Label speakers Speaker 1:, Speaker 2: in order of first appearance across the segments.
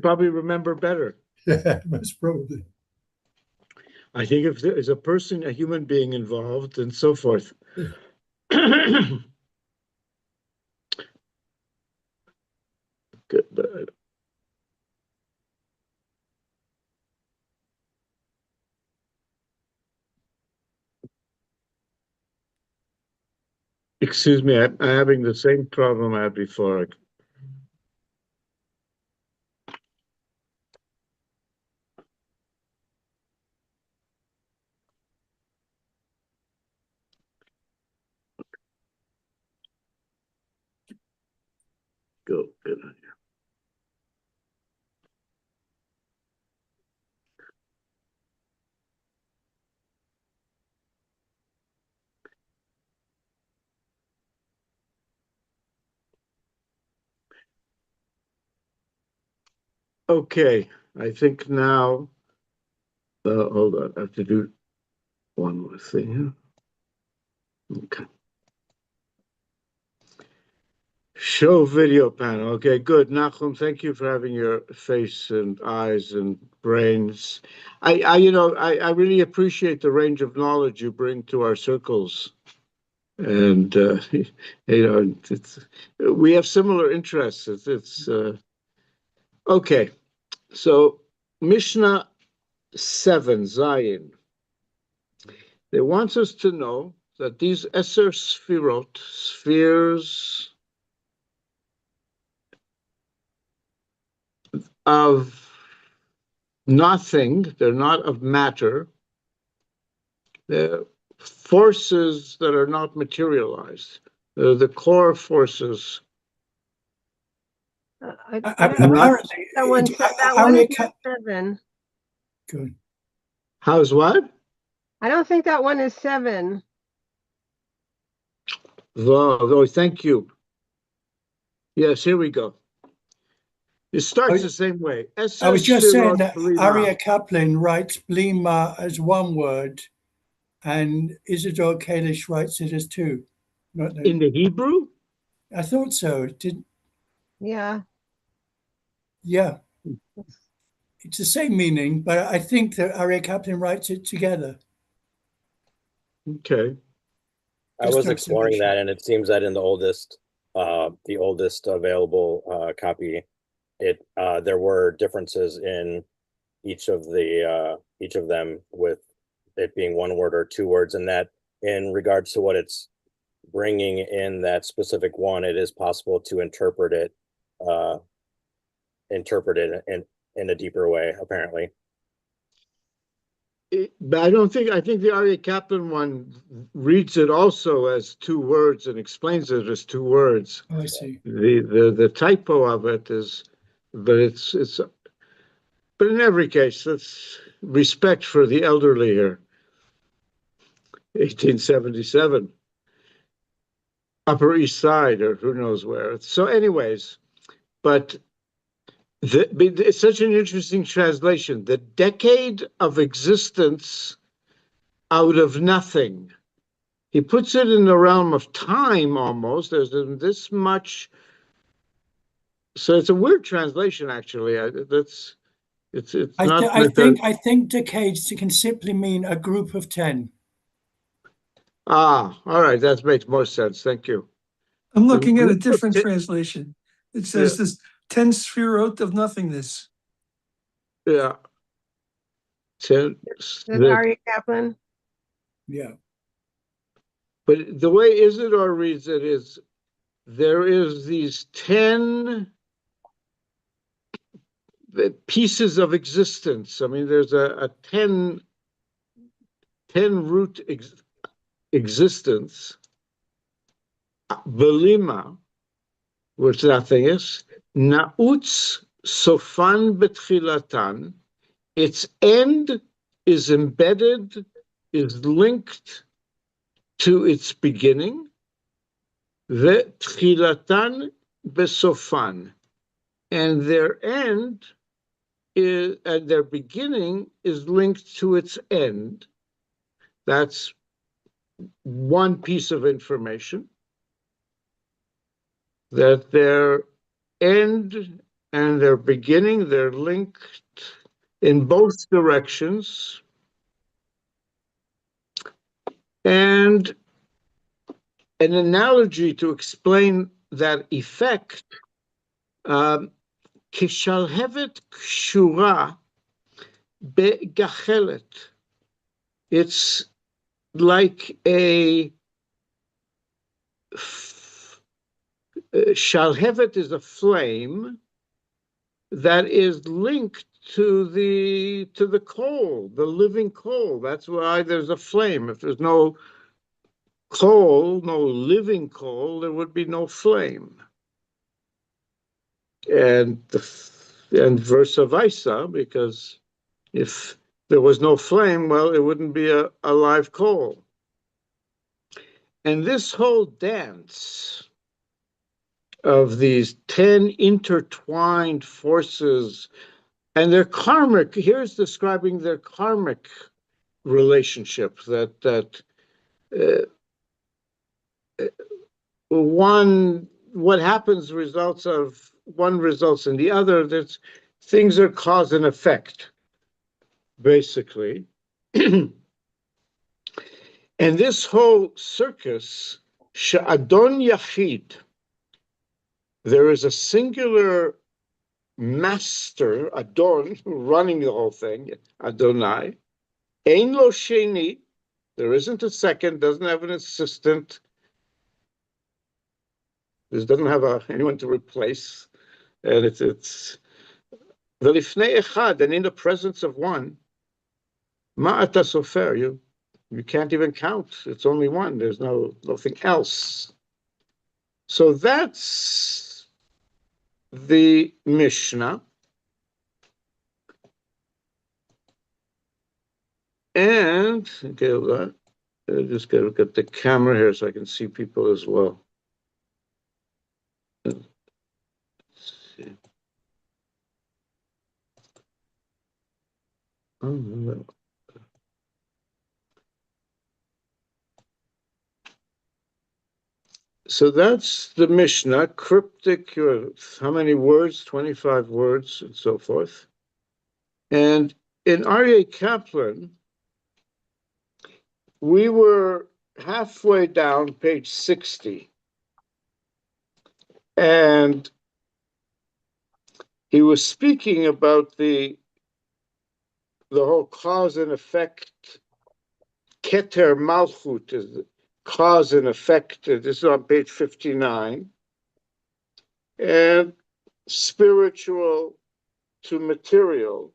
Speaker 1: probably remember better.
Speaker 2: Yeah, most probably.
Speaker 1: I think if there is a person, a human being involved, and so forth. Good, but excuse me, I'm having the same problem I had before. Go, good on you. Okay, I think now, hold on, I have to do one more thing here. Okay. Show video panel. Okay, good. Nachum, thank you for having your face and eyes and brains. I really appreciate the range of knowledge you bring to our circles. And, we have similar interests. Okay. So Mishnah 7, Zayin. They want us to know that these Eser Sfirot, spheres of nothing, they're not of matter, they're forces that are not materialized. They're the core forces.
Speaker 2: Apparently,
Speaker 3: that one is not 7.
Speaker 2: Good.
Speaker 1: How's what?
Speaker 3: I don't think that one is 7.
Speaker 1: Oh, thank you. Yes, here we go. It starts the same way.
Speaker 2: I was just saying that
Speaker 1: Blima.
Speaker 2: Aryeh Kaplan writes Blima as one word, and Isidore Kalish writes it as two.
Speaker 1: In the Hebrew?
Speaker 2: I thought so.
Speaker 3: Yeah.
Speaker 2: Yeah. It's the same meaning, but I think that Aryeh Kaplan writes it together.
Speaker 1: Okay.
Speaker 4: I was exploring that, and it seems that in the oldest available copy, there were differences in each of them, with it being one word or two words, and that in regards to what it's bringing in that specific one, it is possible to interpret it in a deeper way, apparently.
Speaker 1: But I think the Aryeh Kaplan one reads it also as two words and explains it as two words.
Speaker 2: Oh, I see.
Speaker 1: The typo of it is, but in every case, let's respect for the elderly here. 1877, Upper East Side, or who knows where. So anyways, but it's such an interesting translation. The decade of existence out of nothing. He puts it in the realm of time almost. There's this much. So it's a weird translation, actually.
Speaker 2: I think decades can simply mean a group of 10.
Speaker 1: All right, that makes more sense. Thank you.
Speaker 5: I'm looking at a different translation. It says this 10 sphirot of nothingness.
Speaker 1: Yeah.
Speaker 3: The Aryeh Kaplan.
Speaker 2: Yeah.
Speaker 1: But the way Isidore reads it is, there is these 10 pieces of existence. I mean, there's a 10 root existence. Belima, which nothing is. Nautz sofan betchilatan. Its end is embedded, is linked to its beginning. Vetchilatan besofan. And their end is, and their beginning is linked to its end. That's one piece of information. That their end and they're beginning, they're linked in both directions. And an analogy to explain that effect, כשלהבת קשורה בגחלת. It's like a shalhevet is a flame that is linked to the coal, the living coal. That's why there's a flame. If there's no coal, no living coal, there would be no flame. And versa versa, because if there was no flame, well, it wouldn't be a live coal. And this whole dance of these 10 intertwined forces and their karmic, here's describing their karmic relationship, that what happens results of one results in the other. That's things are cause and effect, basically. And this whole circus, Sha'adon Yachid, there is a singular master, Adon, running the whole thing, Adonai. Ein lo sheni, there isn't a second, doesn't have an assistant. This doesn't have anyone to replace. And it's Velifnei echad, and in the presence of one, ma'ata sofer, you can't even count. It's only one. There's nothing else. So that's the Mishnah. And okay, I just got to look at the camera here so I can see people as well. Let's see. Oh, no. So that's the Mishnah, cryptic, how many words? 25 words and so forth. And in Aryeh Kaplan, we were halfway down page 60. And he was speaking about the whole cause and effect. Keter Malchut is the cause and effect. This is on page 59. And spiritual to material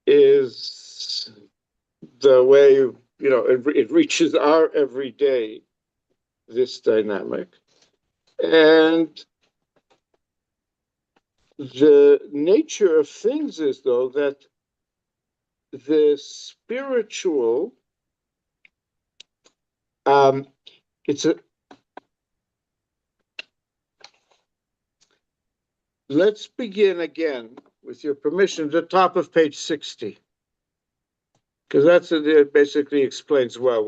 Speaker 1: is the way, it reaches our everyday, this dynamic. And the nature of things is, though, that the spiritual, let's begin again, with your permission, the top of page 60. Because it basically explains well.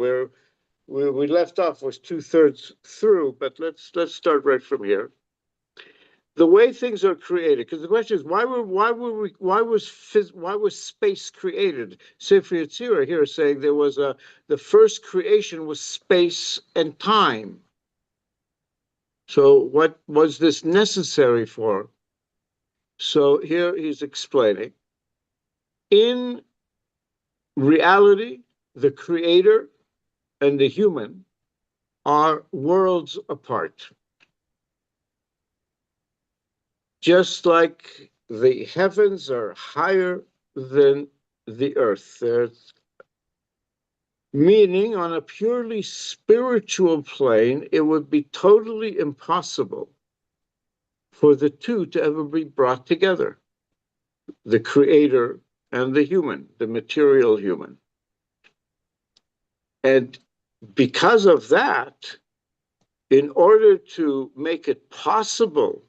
Speaker 1: We left off was 2/3 through, but let's start right from here. The way things are created, because the question is why was space created? Sefer Yetzira here is saying the first creation was space and time. So what was this necessary for? So here he's explaining. In reality, the creator and the human are worlds apart. Just like the heavens are higher than the earth. Meaning, on a purely spiritual plane, it would be totally impossible for the two to ever be brought together. The creator and the human, the material human. And because of that, in order to make it possible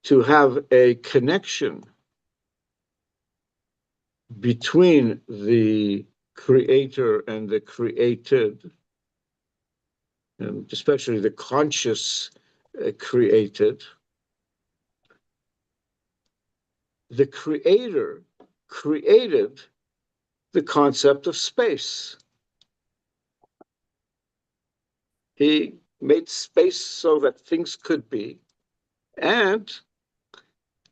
Speaker 1: to have a connection between the creator and the created, and especially the conscious created, the Creator created the concept of space. He made space so that things could be, and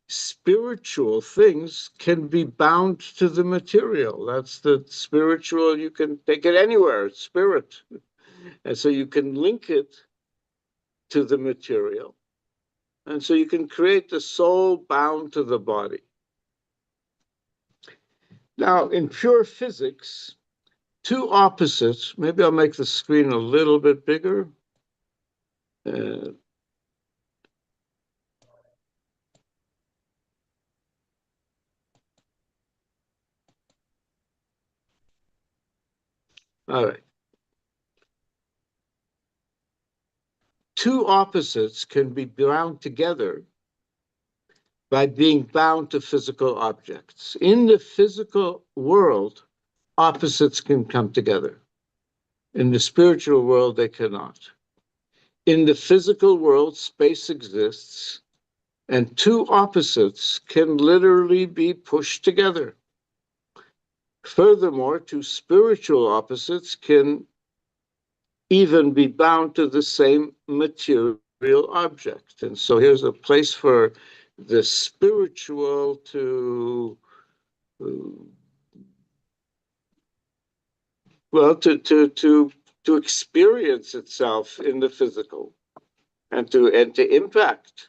Speaker 1: spiritual things can be bound to the material. That's the spiritual, you can take it anywhere, it's spirit. And so you can link it to the material. And so you can create the soul bound to the body. Now, in pure physics, two opposites, maybe I'll make the screen a little bit bigger. All right. Two opposites can be bound together by being bound to physical objects. In the physical world, opposites can come together. In the spiritual world, they cannot. In the physical world, space exists, and two opposites can literally be pushed together. Furthermore, two spiritual opposites can even be bound to the same material object. And so here's a place for the spiritual to, well, to experience itself in the physical and to impact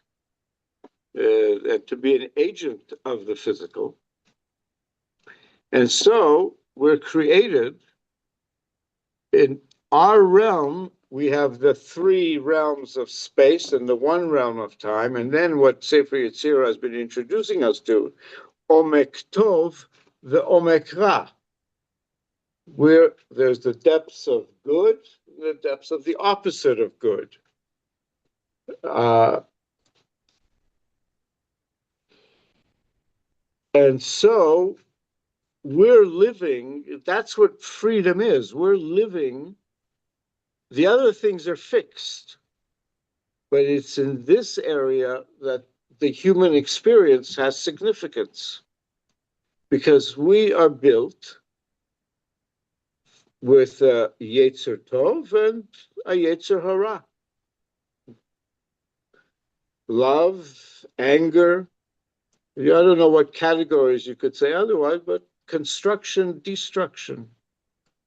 Speaker 1: and to be an agent of the physical. And so we're created in our realm. We have the three realms of space and the one realm of time. And then what Sefer Yetzira has been introducing us to, Omek Tov, the Omek Ra, where there's the depths of good, the depths of the opposite of good. And so we're living, that's what freedom is. We're living, the other things are fixed, but it's in this area that the human experience has significance, because we are built with a Yetzer Tov and a Yetzer Hara. Love, anger, I don't know what categories you could say otherwise, but construction, destruction,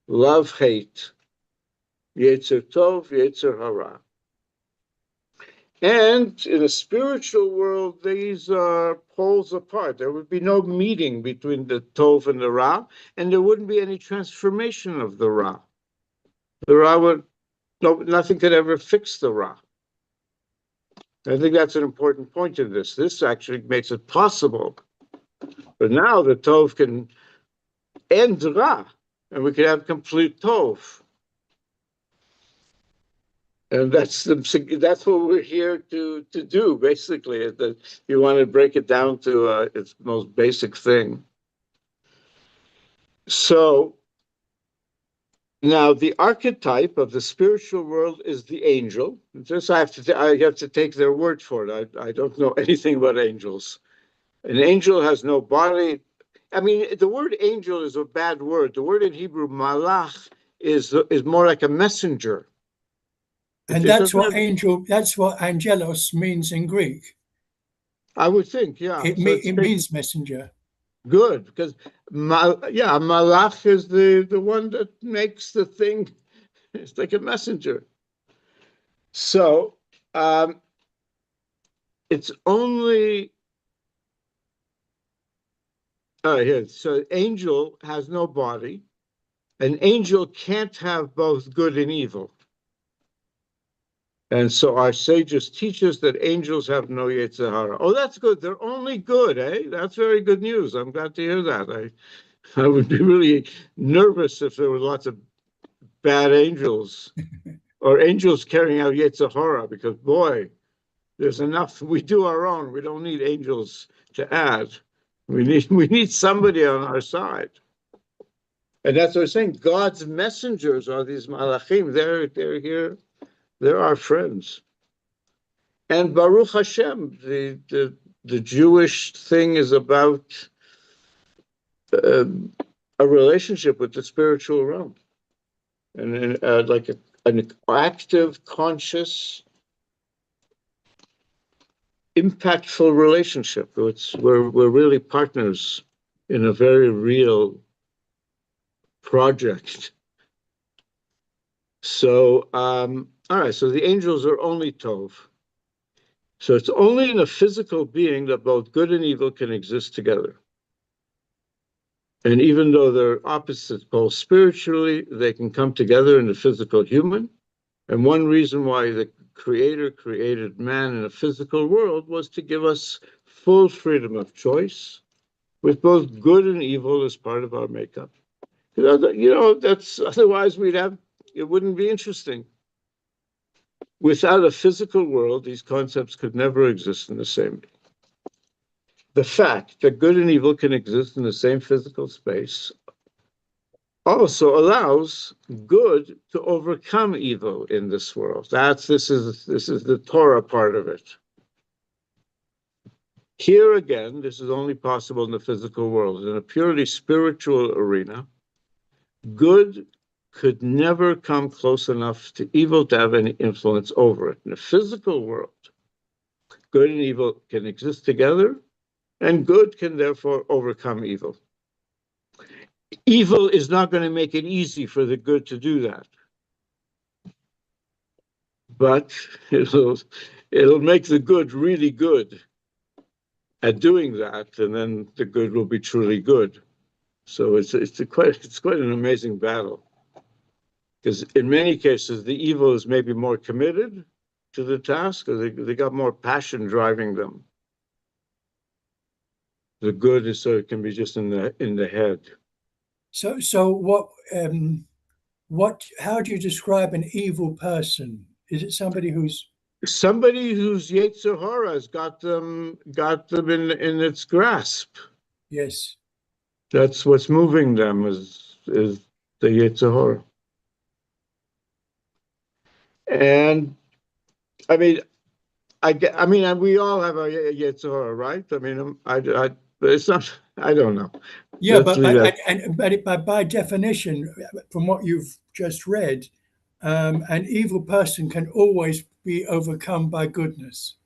Speaker 1: love, hate, Yetzer Tov, Yetzer Hara. And in a spiritual world, these are poles apart. There would be no meeting between the Tov and the Ra, and there wouldn't be any transformation of the Ra. The Ra would, nothing could ever fix the Ra. I think that's an important point in this. This actually makes it possible. But now the Tov can end Ra, and we can have complete Tov. And that's what we're here to do, basically. If you want to break it down to its most basic thing. So now the archetype of the spiritual world is the angel. Just I have to take their word for it. I don't know anything about angels. An angel has no body. I mean, the word angel is a bad word. The word in Hebrew, malach, is more like a messenger.
Speaker 2: And that's what angelos means in Greek.
Speaker 1: I would think, yeah.
Speaker 2: It means messenger.
Speaker 1: Good, because malach is the one that makes the thing. It's like a messenger. So it's only here. So angel has no body. An angel can't have both good and evil. And so our sages teach us that angels have no Yetzira Hara. Oh, that's good. They're only good, eh? That's very good news. I'm glad to hear that. I would be really nervous if there were lots of bad angels or angels carrying out Yetzira Hara, because boy, there's enough. We do our own. We don't need angels to add. We need somebody on our side. And that's what I'm saying. God's messengers are these malachim. They're here. They're our friends. And Baruch Hashem, the the Jewish thing is about a relationship with the spiritual realm, and like an active, conscious, impactful relationship. We're really partners in a very real project. So, all right, so the angels are only Tov. So it's only in a physical being that both good and evil can exist together. And even though they're opposites both spiritually, they can come together in the physical human. And one reason why the Creator created man in a physical world was to give us full freedom of choice, with both good and evil as part of our makeup. That's otherwise it wouldn't be interesting. Without a physical world, these concepts could never exist in the same. The fact that good and evil can exist in the same physical space also allows good to overcome evil in this world. This is the Torah part of it. Here again, this is only possible in the physical world. In a purely spiritual arena, good could never come close enough to evil to have any influence over it. In the physical world, good and evil can exist together, and good can therefore overcome evil. Evil is not going to make it easy for the good to do that. But it'll make the good really good at doing that, and then the good will be truly good. So it's quite an amazing battle. Because in many cases, the evil is maybe more committed to the task, or they got more passion driving them. The good is so it can be just in the head.
Speaker 2: So how do you describe an evil person? Is it somebody who's
Speaker 1: Yetzira has got them in its grasp?
Speaker 2: Yes.
Speaker 1: That's what's moving them is the Yetzira. And I mean, we all have a Yetzira, right? I mean, but it's not. I don't know.
Speaker 2: Yeah, but by definition, from what you've just read, an evil person can always be overcome by goodness.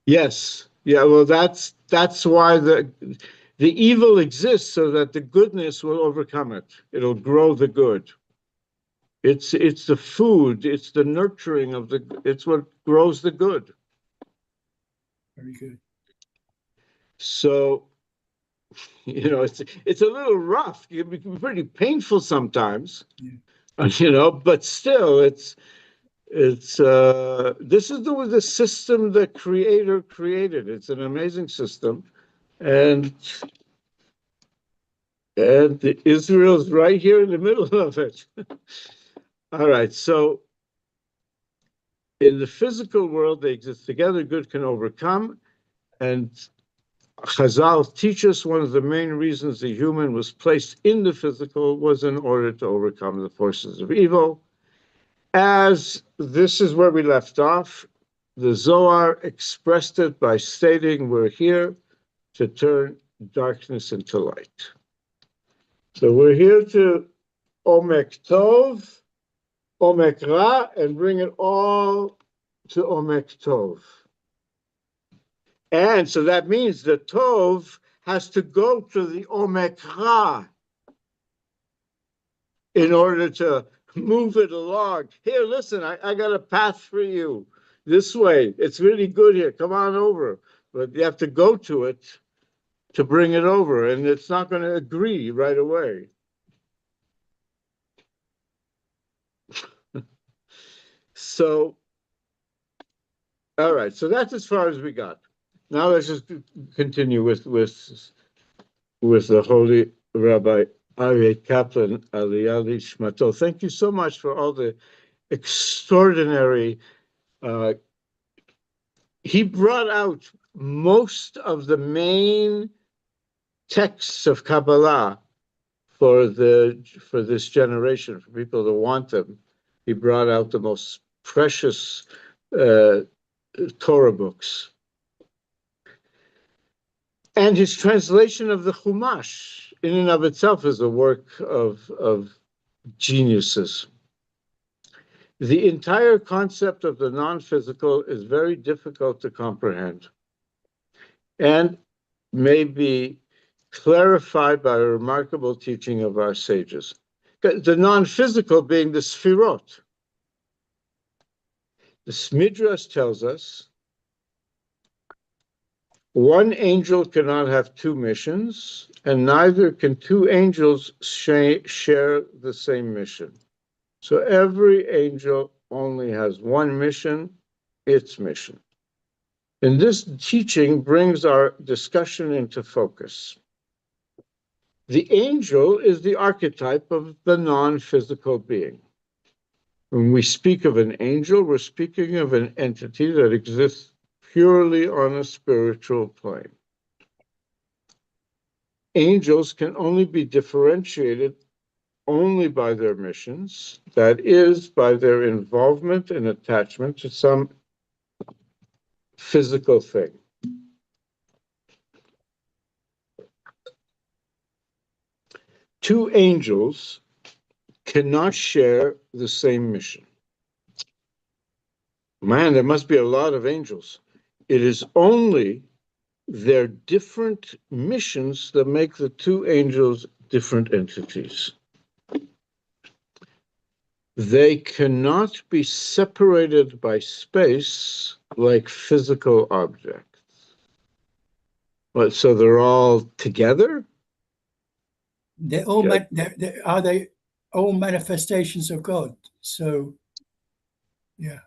Speaker 1: Yes. Yeah. Well, that's why the evil exists, so that the goodness will overcome it. It'll grow the good. It's the food. It's the nurturing of it's what grows the good.
Speaker 2: Very good.
Speaker 1: So, it's a little rough. It can be pretty painful sometimes, but still, this is the system the Creator created. It's an amazing system, and Israel's right here in the middle of it. All right, so in the physical world, they exist together. Good can overcome, and Chazal teach us one of the main reasons the human was placed in the physical was in order to overcome the forces of evil. As this is where we left off, the Zohar expressed it by stating we're here to turn darkness into light. So we're here to Omek Tov, Omek Ra, and bring it all to Omek Tov. And so that means the Tov has to go to the Omek Ra in order to move it along. Here, listen, I got a path for you. This way. It's really good here. Come on over. But you have to go to it to bring it over, and it's not going to agree right away. So, all right. So that's as far as we got. Now let's just continue with the Holy Rabbi Aryeh Kaplan, Aliyah Shmato. Thank you so much for all the extraordinary. He brought out most of the main texts of Kabbalah for this generation, for people that want them. He brought out the most precious Torah books. And his translation of the Chumash in and of itself is a work of geniuses. The entire concept of the non-physical is very difficult to comprehend and may be clarified by a remarkable teaching of our sages. The non-physical being the Sefirot. The Midrash tells us one angel cannot have two missions, and neither can two angels share the same mission. So every angel only has one mission, its mission. And this teaching brings our discussion into focus. The angel is the archetype of the non-physical being. When we speak of an angel, we're speaking of an entity that exists purely on a spiritual plane. Angels can only be differentiated only by their missions, that is, by their involvement and attachment to some physical thing. Two angels cannot share the same mission. Man, there must be a lot of angels. It is only their different missions that make the two angels different entities. They cannot be separated by space like physical objects. But so they're all together?
Speaker 2: They're all are they all manifestations of God? So, yeah.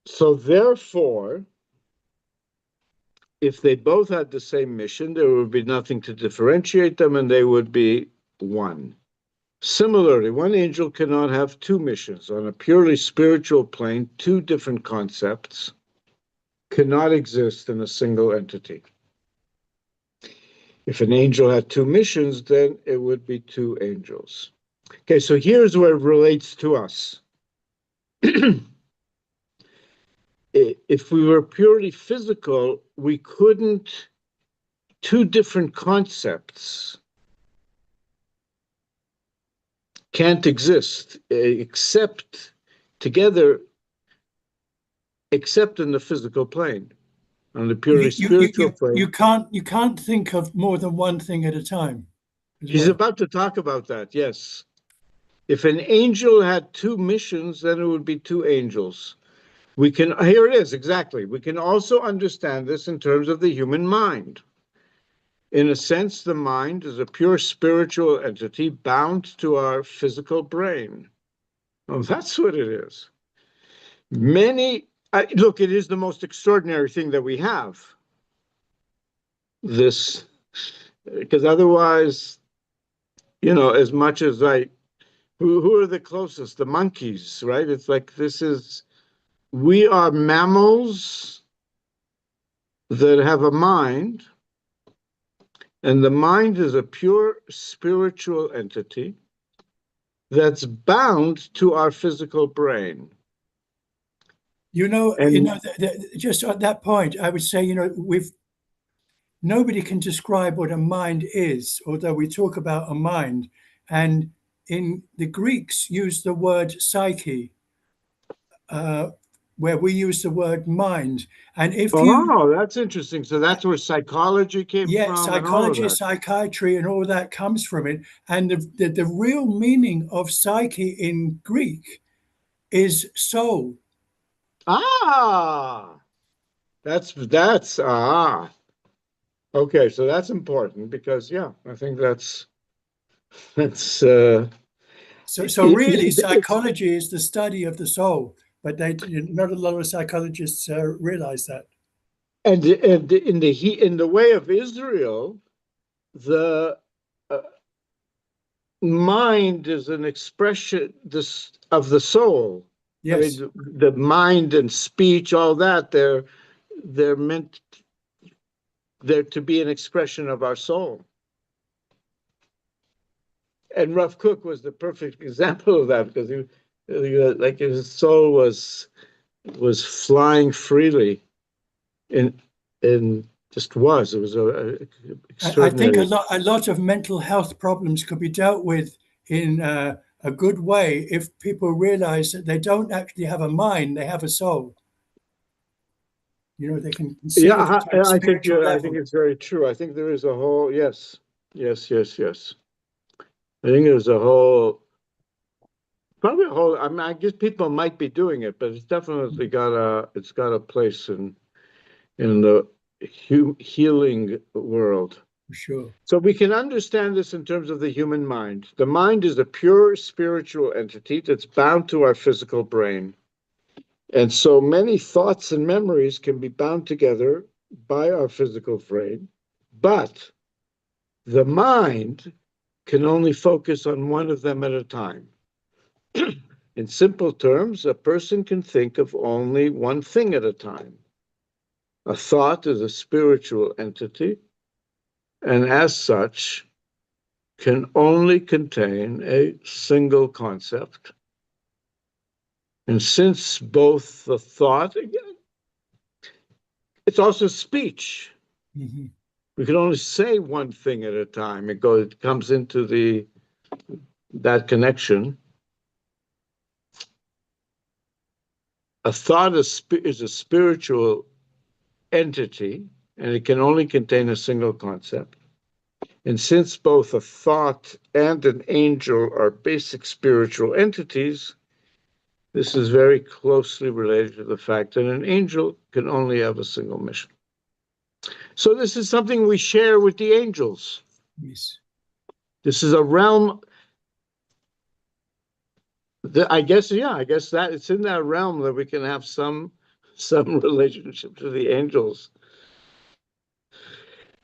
Speaker 1: So therefore, if they both had the same mission, there would be nothing to differentiate them, and they would be one. Similarly, one angel cannot have two missions. On a purely spiritual plane, two different concepts cannot exist in a single entity. If an angel had two missions, then it would be two angels. Okay, so here's where it relates to us. If we were purely physical, we couldn't, two different concepts can't exist except together, except in the physical plane. On the purely spiritual plane.
Speaker 2: You can't think of more than one thing at a time.
Speaker 1: He's about to talk about that, yes. If an angel had two missions, then it would be two angels. We can, here it is, exactly. We can also understand this in terms of the human mind. In a sense, the mind is a pure spiritual entity bound to our physical brain. Oh, that's what it is. Look, it is the most extraordinary thing that we have. This, because otherwise, you know, as much as who are the closest? The monkeys, right? It's like we are mammals that have a mind, and the mind is a pure spiritual entity that's bound to our physical brain.
Speaker 2: Just at that point, I would say, nobody can describe what a mind is, although we talk about a mind. And in the Greeks use the word psyche, where we use the word mind. And
Speaker 1: that's interesting. So that's where psychology came from.
Speaker 2: Yeah, psychology, psychiatry, and all that comes from it. And the real meaning of psyche in Greek is soul.
Speaker 1: Okay, so that's important because, yeah, I think so
Speaker 2: really, psychology is the study of the soul, but not a lot of psychologists realize that.
Speaker 1: And in the way of Israel, the mind is an expression of the soul.
Speaker 2: Yes.
Speaker 1: I mean, the mind and speech, all that, they're meant to be an expression of our soul. And Rav Kook was the perfect example of that, because he like his soul was flying freely in Just was. It was a
Speaker 2: I think
Speaker 1: extraordinary.
Speaker 2: a lot of mental health problems could be dealt with in a good way if people realize that they don't actually have a mind, they have a soul. You know, they can consider
Speaker 1: Yeah,
Speaker 2: it at a
Speaker 1: I think
Speaker 2: spiritual
Speaker 1: I think
Speaker 2: level.
Speaker 1: it's very true. I think there is a whole yes. I think there's a whole probably a whole. I mean, I guess people might be doing it, but it's definitely got a place in the healing world.
Speaker 2: For sure.
Speaker 1: So we can understand this in terms of the human mind. The mind is a pure spiritual entity that's bound to our physical brain. And so many thoughts and memories can be bound together by our physical brain, but the mind can only focus on one of them at a time. In simple terms, a person can think of only one thing at a time. A thought is a spiritual entity, and as such, can only contain a single concept. And since both the thought, it's also speech.
Speaker 2: Mm-hmm.
Speaker 1: We can only say one thing at a time. It comes into that connection. A thought is a spiritual entity, and it can only contain a single concept. And since both a thought and an angel are basic spiritual entities, this is very closely related to the fact that an angel can only have a single mission. So this is something we share with the angels.
Speaker 2: Yes.
Speaker 1: This is a realm that I guess that it's in that realm that we can have some relationship to the angels.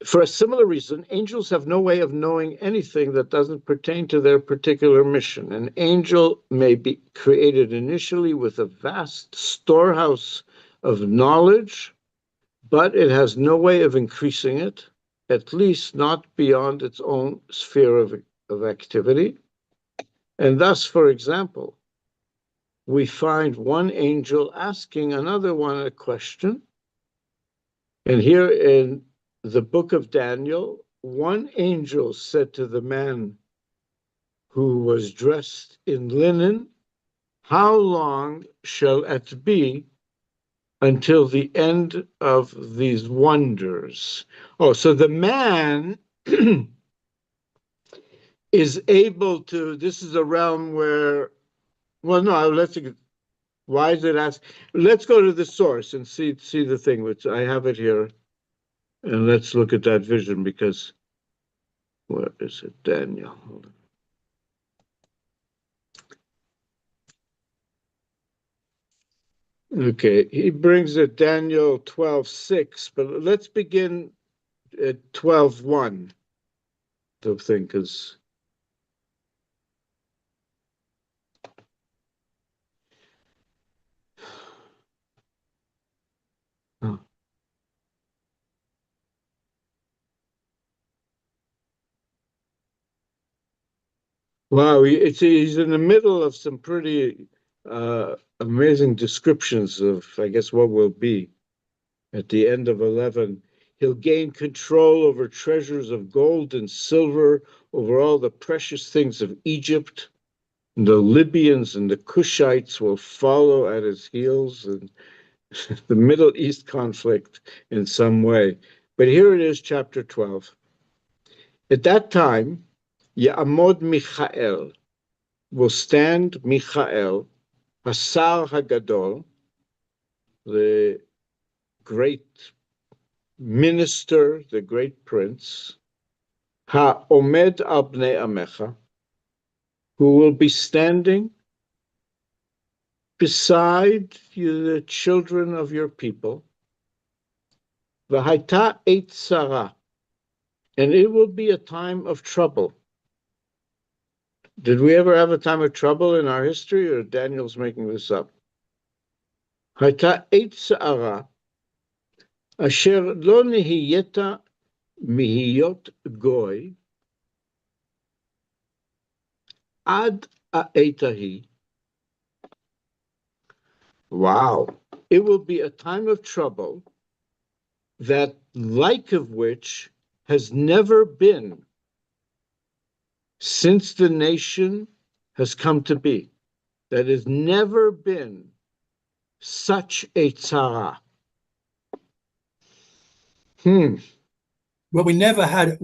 Speaker 1: For a similar reason, angels have no way of knowing anything that doesn't pertain to their particular mission. An angel may be created initially with a vast storehouse of knowledge, but it has no way of increasing it, at least not beyond its own sphere of activity. And thus, for example, we find one angel asking another one a question. And here in the book of Daniel, one angel said to the man who was dressed in linen, "How long shall it be until the end of these wonders?" Oh, so the man is able to, this is a realm where, well, no, why is it asked? Let's go to the source and see the thing, which I have it here. And let's look at that vision because, where is it? Daniel. Hold on. Okay, he brings it Daniel 12:6, but let's begin at 12:1. The thing, because oh. Wow, he's in the middle of some pretty amazing descriptions of, I guess, what will be at the end of 11. He'll gain control over treasures of gold and silver, over all the precious things of Egypt. And the Libyans and the Cushites will follow at his heels, and the Middle East conflict in some way. But here it is, chapter 12. At that time, Ya'amod Michael, will stand Michael, Hasar Hagadol, the great minister, the great prince, Ha'omed al Bnei Amecha, who will be standing beside the children of your people, V'haita Yetzira, and it will be a time of trouble. Did we ever have a time of trouble in our history, or Daniel's making this up? Haita Yetzira, asher lo nihiyeta mihiyot goy, ad ha'etahi. Wow. It will be a time of trouble that like of which has never been since the nation has come to be. That has never been such a tzara.
Speaker 2: Well, we never had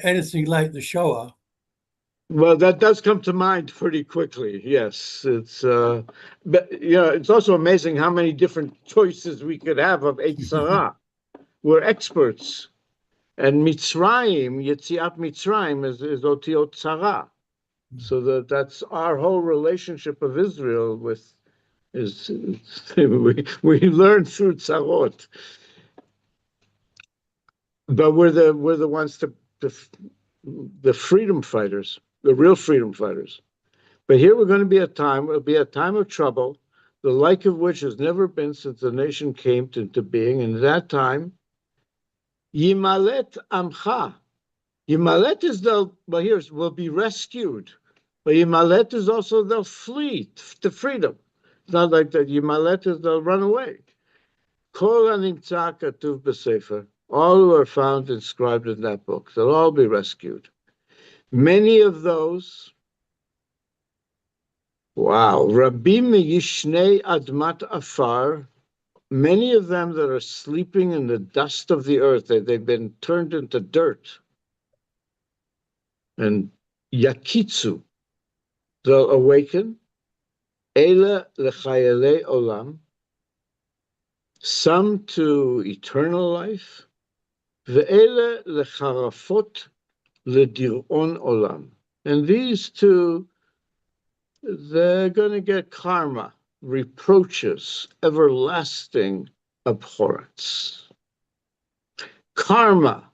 Speaker 2: anything like the Shoah.
Speaker 1: Well, that does come to mind pretty quickly. Yes, but it's also amazing how many different choices we could have of Yetzira. We're experts, and Mitzrayim, Yetziat Mitzrayim, is Otiot Tzara. So that's our whole relationship of Israel with is we learn through tzarot. But we're the ones the freedom fighters, the real freedom fighters. But here we're going to be it'll be a time of trouble, the like of which has never been since the nation came into being. And at that time, Yimalet Amcha. Yimalet is will be rescued. But Yimalet is also they'll flee to freedom. It's not like that. Yimalet is they'll run away. Kol Hanimtza Katuv B'Sefer. All who are found inscribed in that book, they'll all be rescued. Many of those, Rabim Yishnei Admat Afar, many of them that are sleeping in the dust of the earth, they've been turned into dirt. And Yakitsu, they'll awaken. Eila Lechayele Olam, some to eternal life. Ve'ele lecharafot ledir'on olam. And these two, they're going to get karma, reproaches, everlasting abhorrence. Karma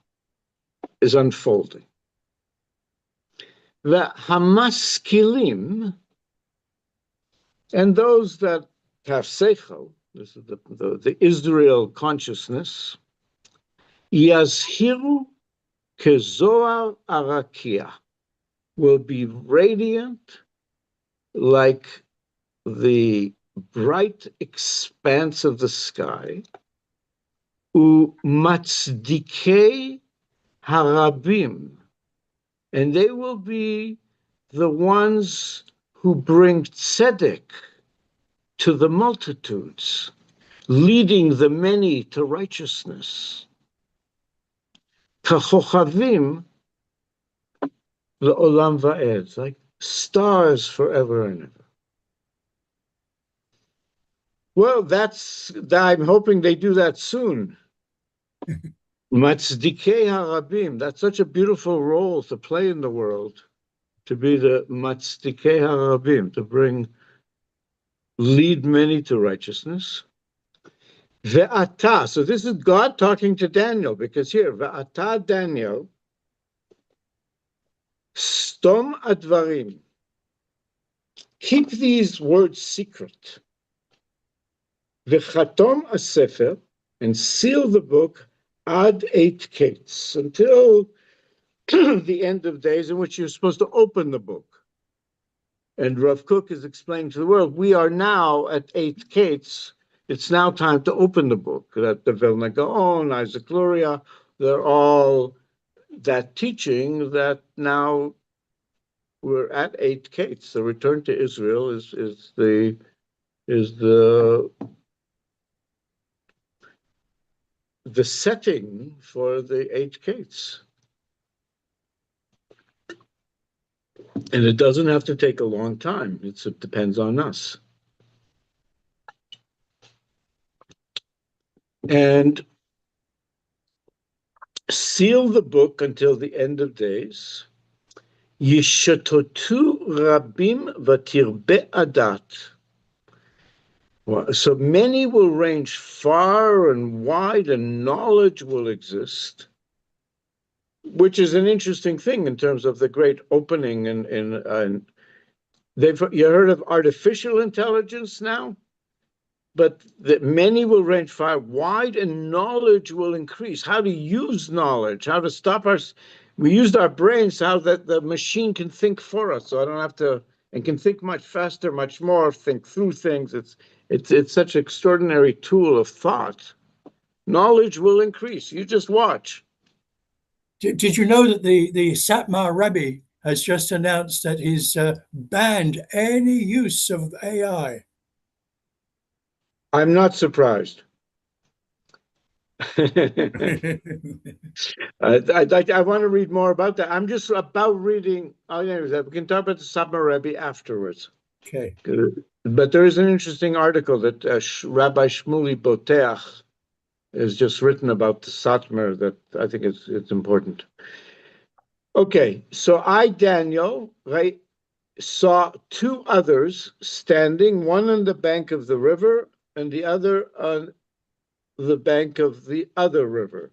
Speaker 1: is unfolding. The hamaskilim, and those that have seichel, this is the Israel consciousness, Yazhiru kezoar arakia, will be radiant like the bright expanse of the sky. Umatzdikei harabim, and they will be the ones who bring tzedek to the multitudes, leading the many to righteousness. Kachochavim le'olam va'ed, like stars forever and ever. Well, I'm hoping they do that soon. Matzdikei harabim, that's such a beautiful role to play in the world, to be the matzdikei harabim, to lead many to righteousness. Ve'ata, so this is God talking to Daniel, because here, ve'ata Daniel, stom advarim, keep these words secret. Ve'chatom a sefer, and seal the book ad 8 kates, until the end of days in which you're supposed to open the book. And Rav Kook is explaining to the world, we are now at 8 kates. It's now time to open the book. That the Vilna Gaon, Isaac Luria, they're all that teaching that now we're at 8 kates. The return to Israel is the setting for the 8 kates. And it doesn't have to take a long time. It depends on us. And seal the book until the end of days. Yishatotu rabim vatirbe adat. So many will range far and wide, and knowledge will exist, which is an interesting thing in terms of the great opening. And you heard of artificial intelligence now? But many will range far wide, and knowledge will increase. How to use knowledge, how to stop we used our brains, how that the machine can think for us. So I don't have to, and can think much faster, much more, think through things. It's such an extraordinary tool of thought. Knowledge will increase. You just watch.
Speaker 2: Did you know that the Satmar Rebbe has just announced that he's banned any use of AI?
Speaker 1: I'm not surprised. I want to read more about that. I'm just about reading. We can talk about the Satmar Rebbe afterwards.
Speaker 2: Okay.
Speaker 1: But there is an interesting article that Rabbi Shmuley Boteach has just written about the Satmar that I think it's important. Okay, so I, Daniel, right, saw two others standing, one on the bank of the river and the other on the bank of the other river.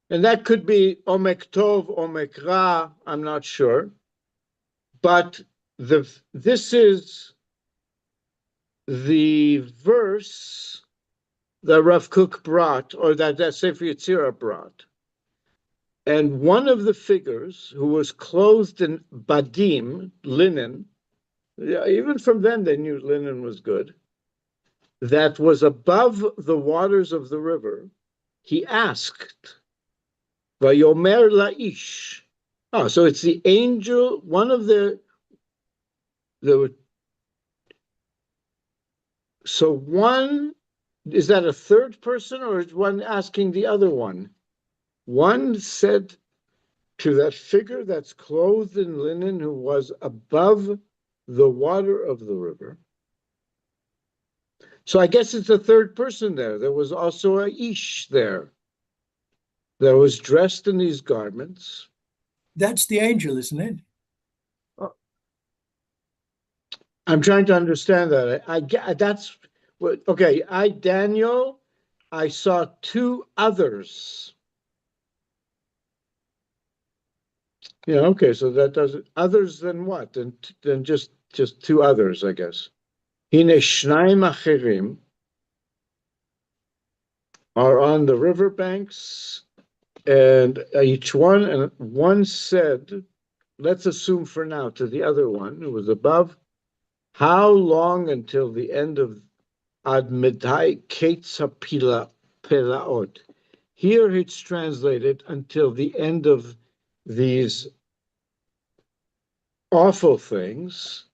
Speaker 1: And that could be Omek Tov, Omek Ra, I'm not sure. But this is the verse that Rav Kook brought, or that Sefer Yetzira brought. And one of the figures, who was clothed in badim, linen, even from then they knew linen was good, that was above the waters of the river, he asked, Vayomer Laish. Oh, so it's the angel, one of so one, is that a third person or is one asking the other one? One said to that figure that's clothed in linen who was above the water of the river. So I guess it's a third person there. There was also a ish there that was dressed in these garments.
Speaker 2: That's the angel, isn't it?
Speaker 1: I'm trying to understand that. That's what, okay. Daniel, I saw two others. Yeah, okay, so that doesn't, others than what? Than just two others, I guess. Hine shnayim acherim are on the riverbanks, and each one, and one said, let's assume for now, to the other one who was above, how long until the end of Ad Medai Ketsa Pelaot? Here it's translated until the end of these awful things.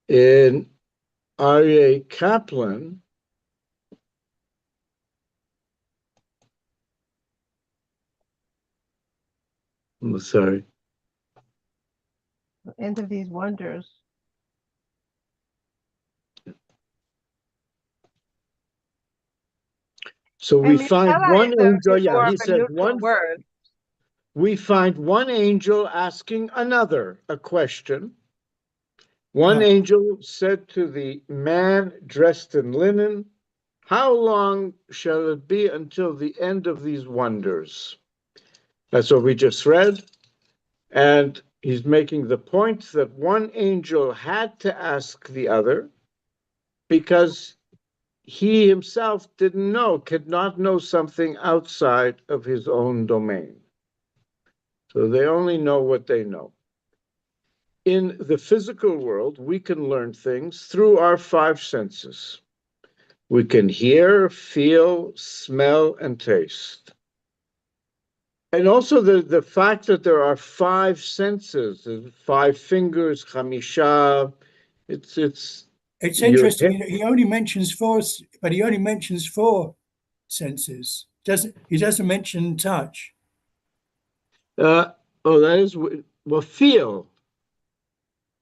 Speaker 1: In Aryeh Kaplan, I'm sorry.
Speaker 3: The end of these wonders.
Speaker 1: So we find one angel,
Speaker 3: Is more
Speaker 1: he
Speaker 3: of a
Speaker 1: said
Speaker 3: neutral word.
Speaker 1: we find one angel asking another a question. One angel said to the man dressed in linen, how long shall it be until the end of these wonders? That's what we just read. And he's making the point that one angel had to ask the other because he himself didn't know, could not know something outside of his own domain. So they only know what they know. In the physical world, we can learn things through our five senses. We can hear, feel, smell, and taste. And also the fact that there are five senses, 5 fingers, chamisha, it's
Speaker 2: interesting. He only mentions four, but he only mentions 4 senses. He doesn't mention touch.
Speaker 1: That is, well, feel.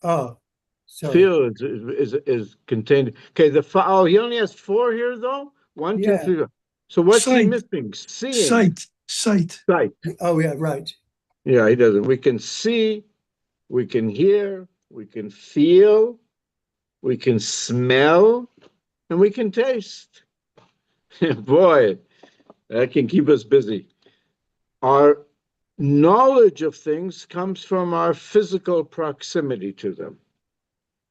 Speaker 2: Oh, sorry.
Speaker 1: Feel is contained. Okay, he only has 4 here though. 1, 2, 3. So what's he missing? Seeing.
Speaker 5: Sight.
Speaker 2: Oh yeah, right.
Speaker 1: Yeah, he doesn't. We can see, we can hear, we can feel, we can smell, and we can taste. Boy, that can keep us busy. Our knowledge of things comes from our physical proximity to them.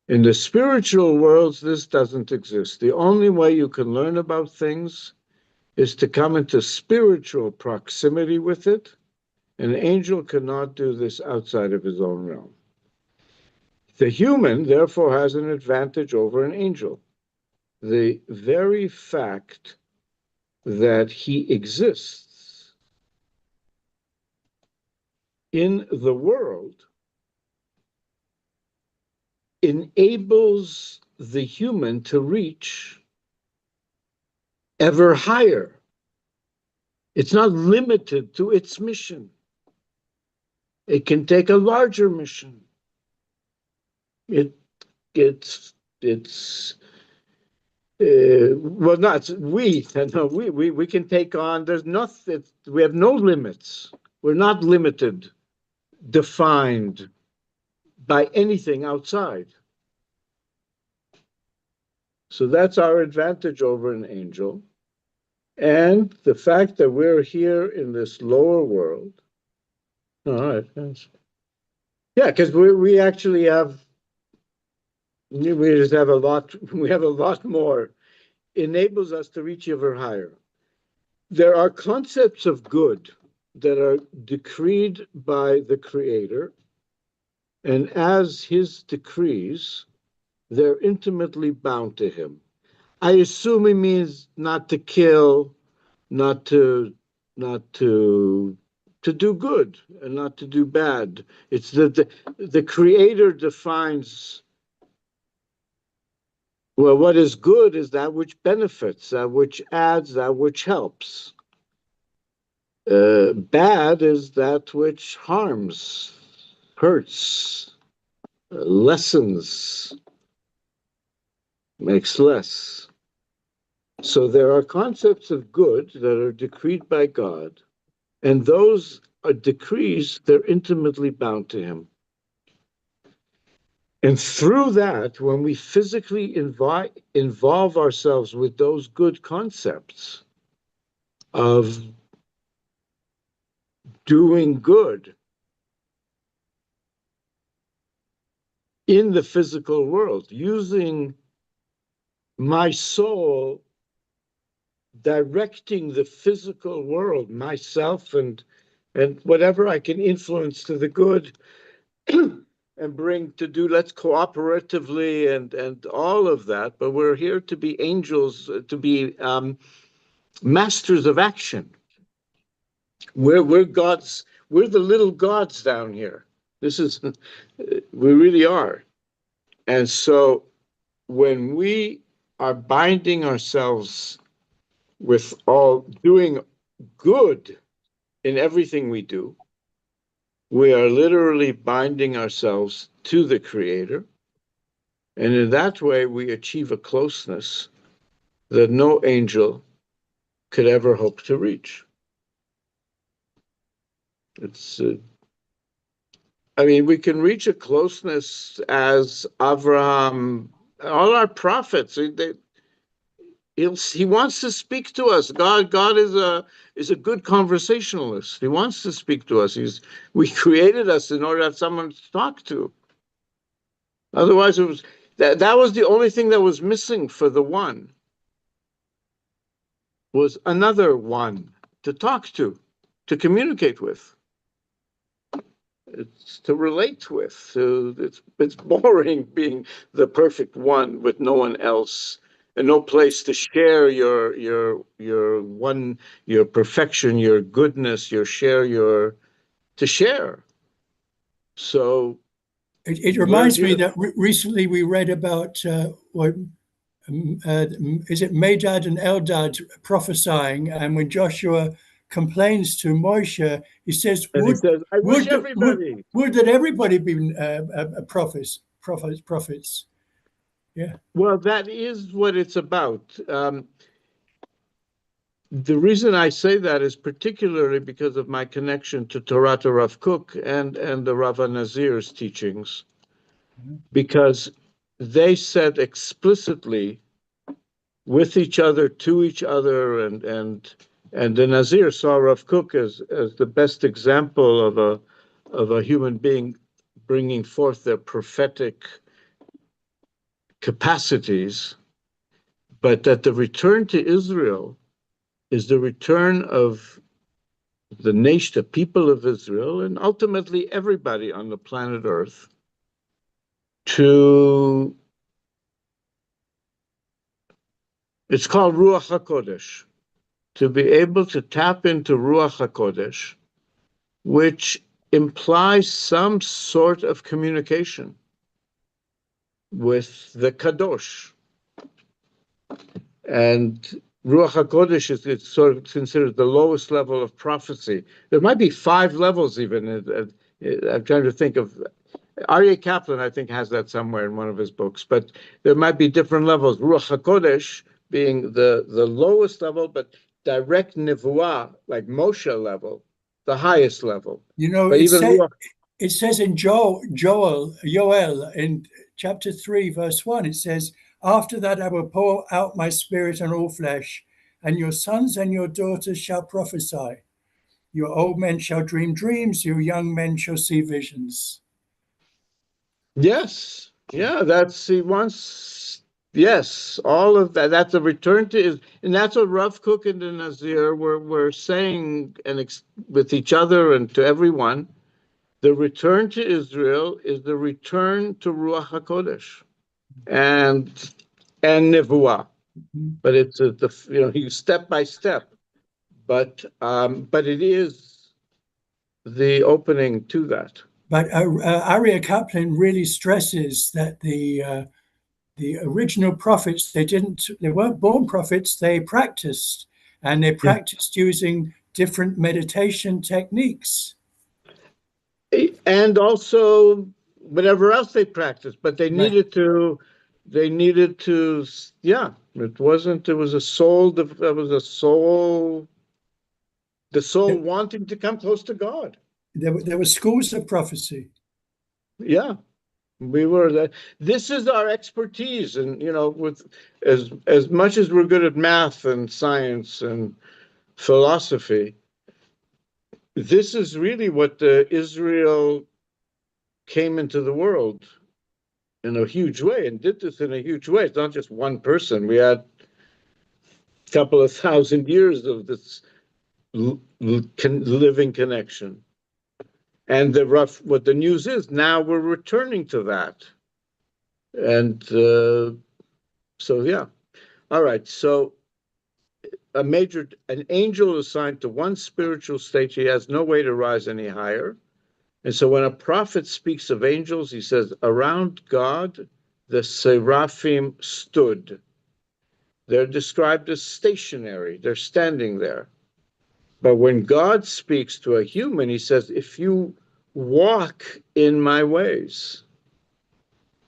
Speaker 1: In the spiritual worlds, this doesn't exist. The only way you can learn about things is to come into spiritual proximity with it. An angel cannot do this outside of his own realm. The human, therefore, has an advantage over an angel. The very fact that he exists in the world enables the human to reach ever higher. It's not limited to its mission. It can take a larger mission. It's well, not we. No, we can take on. There's nothing. We have no limits. We're not limited, defined by anything outside. So that's our advantage over an angel. And the fact that we're here in this lower world. All right. Yeah, because we actually have, we just have a lot, we have a lot more. Enables us to reach ever higher. There are concepts of good that are decreed by the Creator, and as his decrees, they're intimately bound to him. I assume he means not to kill, not to do good and not to do bad. It's the Creator defines, well, what is good is that which benefits, that which adds, that which helps. Bad is that which harms, hurts, lessens, makes less. So there are concepts of good that are decreed by God, and those are decrees, they're intimately bound to him. And through that, when we physically involve ourselves with those good concepts of doing good in the physical world, using my soul, directing the physical world, myself and whatever I can influence to the good and bring to do, let's cooperatively and all of that. But we're here to be angels, to be masters of action. We're gods. We're the little gods down here. This is, we really are. And so when we are binding ourselves with all doing good in everything we do, we are literally binding ourselves to the Creator. And in that way, we achieve a closeness that no angel could ever hope to reach. It's, I mean, we can reach a closeness as Abraham, all our prophets, he wants to speak to us. God is a good conversationalist. He wants to speak to us. We created us in order to have someone to talk to. Otherwise, it was that was the only thing that was missing for the one. Was another one to talk to communicate with. It's to relate with. So it's boring being the perfect one with no one else. And no place to share your perfection, your goodness, to share. So
Speaker 2: it reminds me that recently we read about what is it Medad and Eldad prophesying, and when Joshua complains to Moshe, he says,
Speaker 1: "Would
Speaker 2: that everybody be prophets." Yeah.
Speaker 1: Well, that is what it's about. The reason I say that is particularly because of my connection to Torah to Rav Kook and the Rav Nazir's teachings, because they said explicitly with each other, to each other, and the Nazir saw Rav Kook as the best example of a human being bringing forth their prophetic capacities, but that the return to Israel is the return of the nation, the people of Israel, and ultimately everybody on the planet Earth to, it's called Ruach HaKodesh. to be able to tap into Ruach HaKodesh, which implies some sort of communication with the Kadosh. And Ruach HaKodesh is it's sort of considered the lowest level of prophecy. There might be 5 levels even. I'm trying to think of, Aryeh Kaplan, I think, has that somewhere in one of his books, but there might be different levels. Ruach HaKodesh being the lowest level, but direct Nevuah, like Moshe level, the highest level.
Speaker 2: You know,
Speaker 1: But even Ruach,
Speaker 2: it says in Joel in chapter 3, verse 1, it says, after that I will pour out my spirit on all flesh, and your sons and your daughters shall prophesy. Your old men shall dream dreams, your young men shall see visions.
Speaker 1: yes, yeah, that's he wants. Yes, all of that. That's a return to is, and that's what Rav Kook and the Nazir were saying, and with each other and to everyone. The return to Israel is the return to Ruach HaKodesh and Nevuah, but it's you step by step. But it is the opening to that.
Speaker 2: But Aryeh Kaplan really stresses that the original prophets, they weren't born prophets, they practiced, and they practiced using different meditation techniques.
Speaker 1: And also whatever else they practiced, but they needed to, yeah, it was a soul, the soul wanting to come close to God.
Speaker 2: There were schools of prophecy.
Speaker 1: Yeah. We were that. This is our expertise, and with as much as we're good at math and science and philosophy, this is really what Israel came into the world in a huge way and did this in a huge way. It's not just one person. We had a couple of thousand years of this living connection. And what the news is now we're returning to that. And so, yeah. All right. So an angel is assigned to one spiritual state. He has no way to rise any higher. And so when a prophet speaks of angels, he says, around God, the seraphim stood. They're described as stationary. They're standing there. But when God speaks to a human, he says, if you walk in my ways,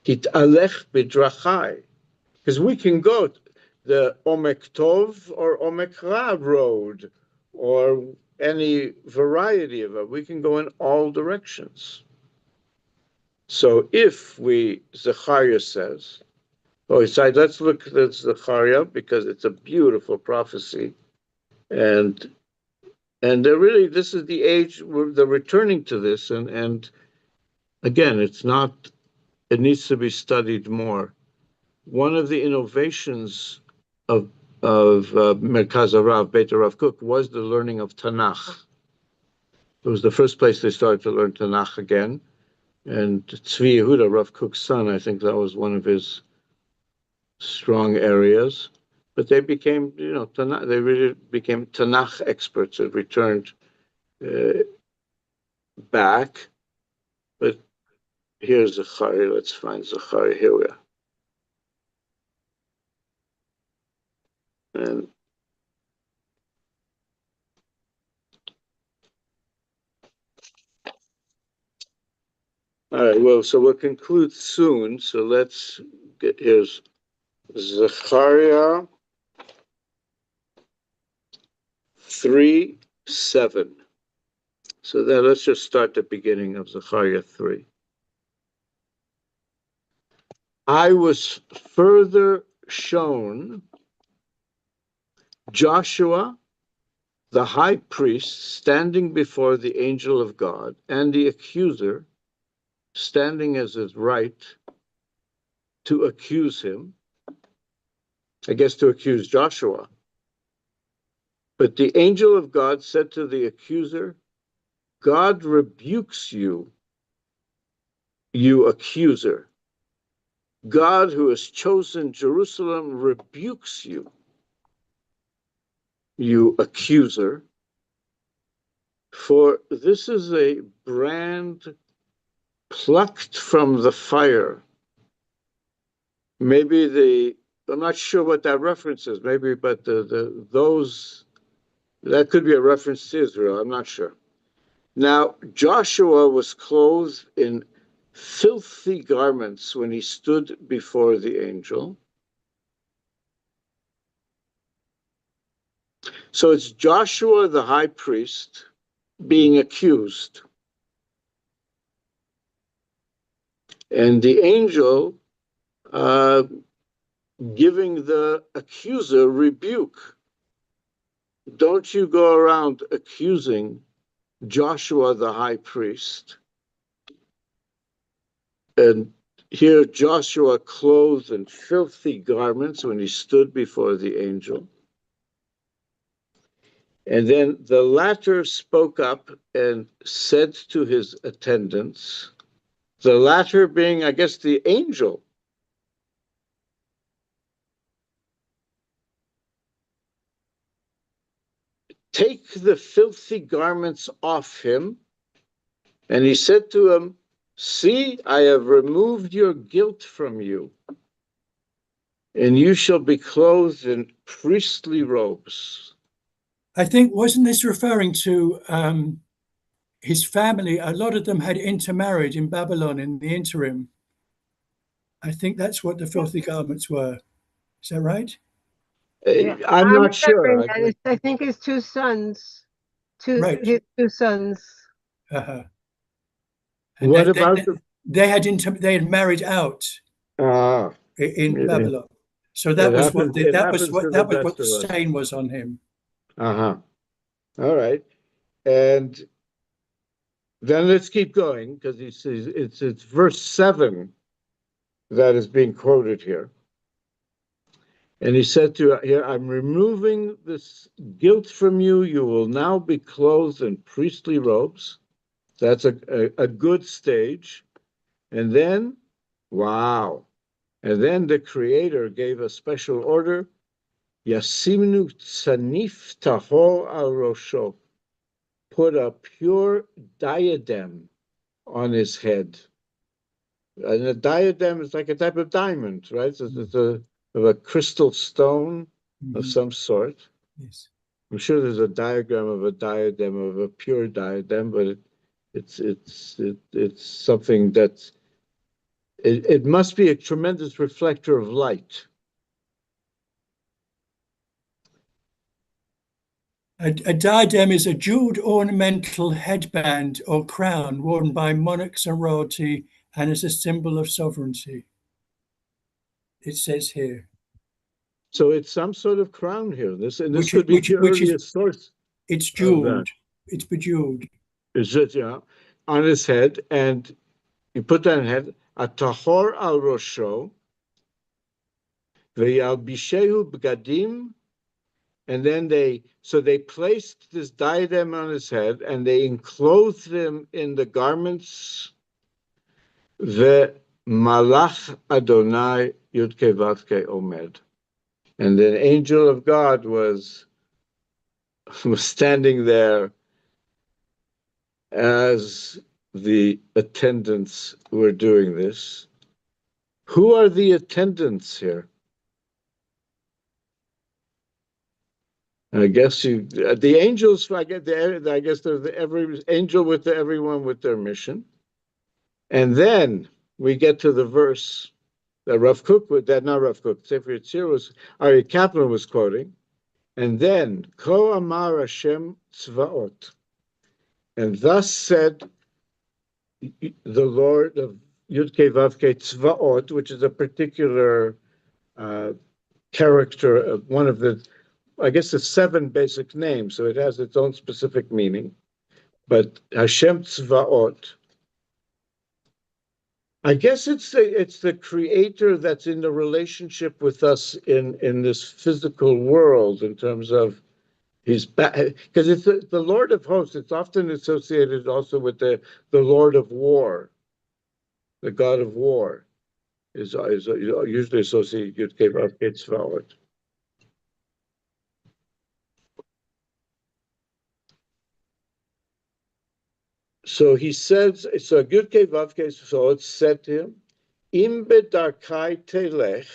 Speaker 1: Hitalech bidrachai, because we can go the Omek Tov or Omek Ra road, or any variety of it. We can go in all directions. So if Zechariah says, let's look at Zechariah because it's a beautiful prophecy. And they're really, this is the age where they're returning to this. And again, it needs to be studied more. One of the innovations of Merkaz Harav, Beit Rav Kook, was the learning of Tanakh. It was the first place they started to learn Tanakh again. And Tzvi Yehuda, Rav Kook's son, I think that was one of his strong areas. But they became, Tanakh, they really became Tanakh experts and returned back. But here's Zechariah. Let's find Zechariah. Here we are. And all right, well, so we'll conclude soon. So let's here's Zechariah 3:7. So then let's just start the beginning of Zechariah 3. I was further shown Joshua, the high priest, standing before the angel of God, and the accuser standing as his right to accuse him, I guess to accuse Joshua. But the angel of God said to the accuser, God rebukes you, you accuser. God who has chosen Jerusalem rebukes you. you accuser, for this is a brand plucked from the fire. Maybe I'm not sure what that reference is, maybe, but that could be a reference to Israel, I'm not sure. Now, Joshua was clothed in filthy garments when he stood before the angel. So it's Joshua the high priest being accused. And the angel giving the accuser rebuke. Don't you go around accusing Joshua the high priest. And here Joshua clothed in filthy garments when he stood before the angel. And then the latter spoke up and said to his attendants, the latter being, I guess, the angel, take the filthy garments off him. And he said to him, see, I have removed your guilt from you, and you shall be clothed in priestly robes.
Speaker 2: I think, wasn't this referring to his family? A lot of them had intermarried in Babylon in the interim. I think that's what the filthy garments were. Is that right?
Speaker 3: Yeah,
Speaker 1: I'm not
Speaker 3: remembering
Speaker 1: sure.
Speaker 3: that. I think his two sons,
Speaker 2: Right.
Speaker 3: his two sons.
Speaker 2: Uh-huh. And
Speaker 1: What about the?
Speaker 2: they had married out
Speaker 1: Ah,
Speaker 2: in
Speaker 1: it,
Speaker 2: Babylon. So
Speaker 1: it
Speaker 2: that was
Speaker 1: happens.
Speaker 2: what
Speaker 1: It happens to the
Speaker 2: that was what
Speaker 1: best
Speaker 2: the
Speaker 1: of us.
Speaker 2: stain was on him.
Speaker 1: Uh-huh. All right. And then let's keep going, because he says it's verse 7 that is being quoted here. And he said to her, here, I'm removing this guilt from you. You will now be clothed in priestly robes. That's a good stage. And then, wow. And then the Creator gave a special order. Yasimnu tsanif tahor al rosho. Put a pure diadem on his head. And a diadem is like a type of diamond, right? So it's a crystal stone of some sort.
Speaker 2: Yes.
Speaker 1: I'm sure there's a diagram of a diadem, of a pure diadem, but it's something that's it must be a tremendous reflector of light.
Speaker 2: A diadem is a jeweled ornamental headband or crown worn by monarchs and royalty and is a symbol of sovereignty. It says here.
Speaker 1: So it's some sort of crown here. This
Speaker 2: Which
Speaker 1: could be the
Speaker 2: is
Speaker 1: earliest source
Speaker 2: it's
Speaker 1: of that.
Speaker 2: jeweled. It's bejeweled.
Speaker 1: Is it, on his head, and you put that on head, a tahor al rosho, ve'yalbishehu b'gadim, and then they placed this diadem on his head, and they enclosed him in the garments, the malach Adonai Yudke Vavke Omed. And the angel of God was standing there as the attendants were doing this. Who are the attendants here? I guess the angels. I guess there's every angel with everyone with their mission, and then we get to the verse that not Rav Kook, Sefer Yetzira was Ari Kaplan was quoting, and then Ko Amar Hashem Tzvaot, and thus said the Lord of Yudke Vavke Tzvaot, which is a particular character of one of the, I guess, the 7 basic names, so it has its own specific meaning. But Hashem Tzvaot, I guess it's the creator that's in the relationship with us in this physical world in terms of his because it's the Lord of hosts. It's often associated also with the Lord of war, the God of war is usually associated with Tzvaot. So he says, so Yud Kei Vav Kei, so it's said to him, Im bedarkai telech,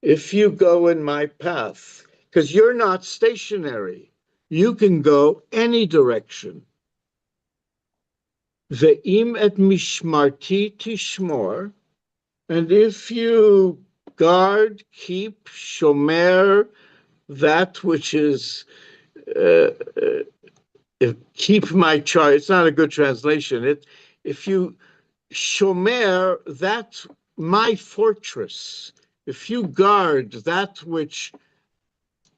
Speaker 1: if you go in my path, because you're not stationary, you can go any direction. Ve'im et mishmarti tishmor, and if you guard, keep, shomer, that which is, keep my charge. It's not a good translation. If you shomer, that's my fortress. If you guard that which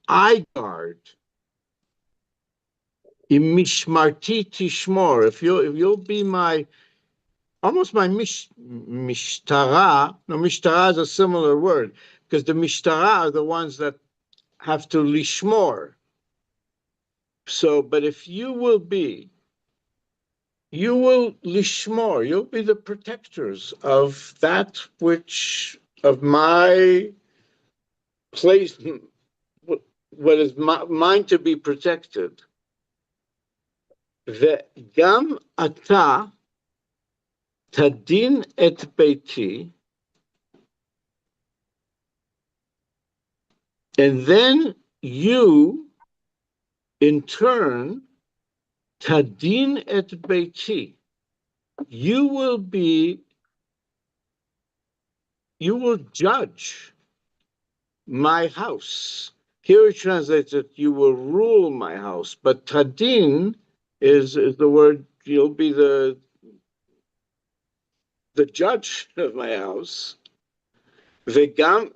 Speaker 1: I guard, imishmarti tishmor, if you'll be my, almost my mishtara. No, mishtara is a similar word, because the mishtara are the ones that have to lishmor. So, but if you will lishmor, you'll be the protectors of that which, of my place, what is mine to be protected. Ve'gam ata tadin et beiti, and then you, in turn, tadin et beiti, you will judge my house. Here it translates it, you will rule my house, but tadin is the word, you'll be the judge of my house. Vegam,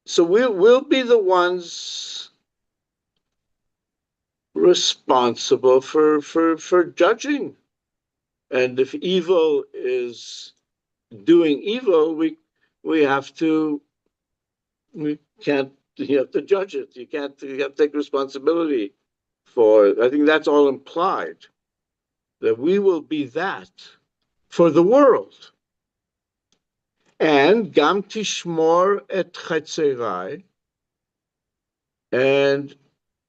Speaker 1: so we'll be the ones responsible for judging. And if evil is doing evil, we have to, we can't, you have to judge it. You have to take responsibility for it. I think that's all implied, that we will be that for the world. And gam tishmor et chetzerai, and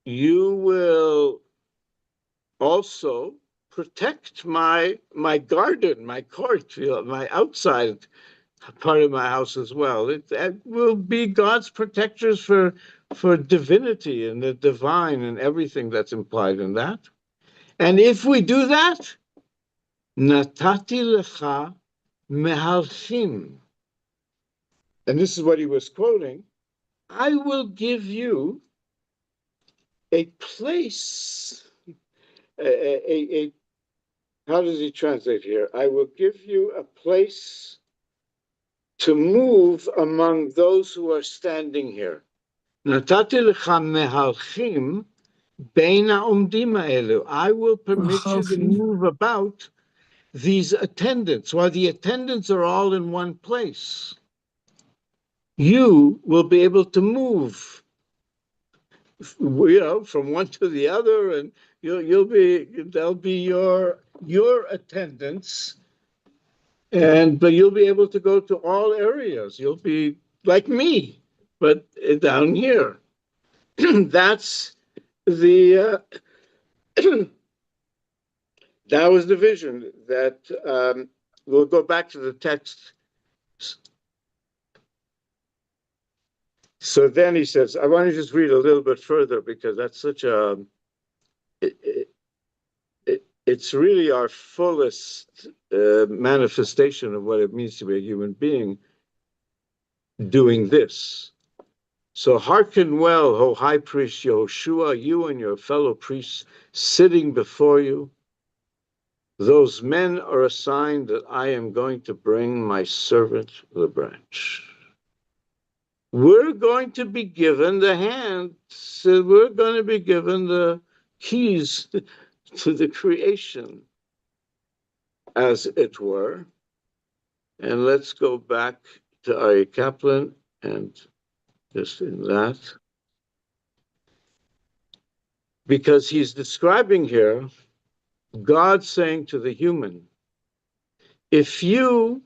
Speaker 1: you will also protect my garden, my court, my outside part of my house as well. It will be God's protectors for divinity and the divine and everything that's implied in that. And if we do that, natati lecha mehalchim, and this is what he was quoting, I will give you a place, how does he translate here? I will give you a place to move among those who are standing here. Natati lecha mehalchim bein ha'omdim ha'elu. I will permit you to move about these attendants. While the attendants are all in one place, you will be able to move, from one to the other, and they'll be your attendants, but you'll be able to go to all areas. You'll be like me, but down here. That's the that was the vision. That we'll go back to the text. So then he says, I want to just read a little bit further, because that's such a, it's really our fullest manifestation of what it means to be a human being doing this. So hearken well, O high priest Yehoshua, you and your fellow priests sitting before you. Those men are a sign that I am going to bring my servant the branch. We're going to be given the hand, so we're going to be given the keys to the creation, as it were. And let's go back to Ari Kaplan and just in that. Because he's describing here God saying to the human, if you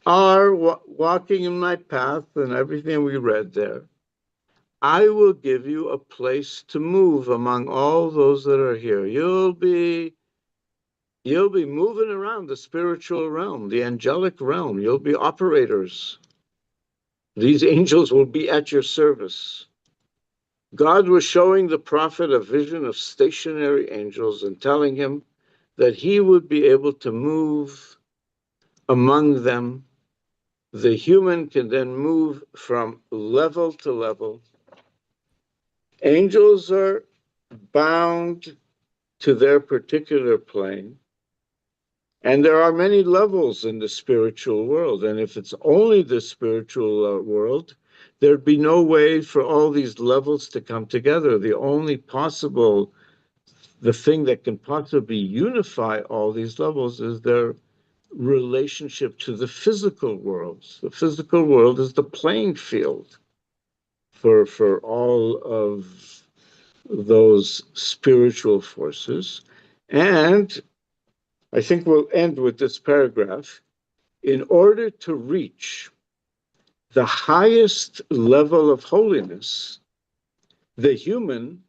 Speaker 1: are walking in my path and everything we read there, I will give you a place to move among all those that are here. You'll be you'll be moving around the spiritual realm, the angelic realm. You'll be operators. These angels will be at your service. God was showing the prophet a vision of stationary angels and telling him that he would be able to move among them. The human can then move from level to level. Angels are bound to their particular plane. And there are many levels in the spiritual world. And if it's only the spiritual world, there'd be no way for all these levels to come together. The only possible, the thing that can possibly unify all these levels is their relationship to the physical world. The physical world is the playing field for all of those spiritual forces. And I think we'll end with this paragraph. In order to reach the highest level of holiness, the human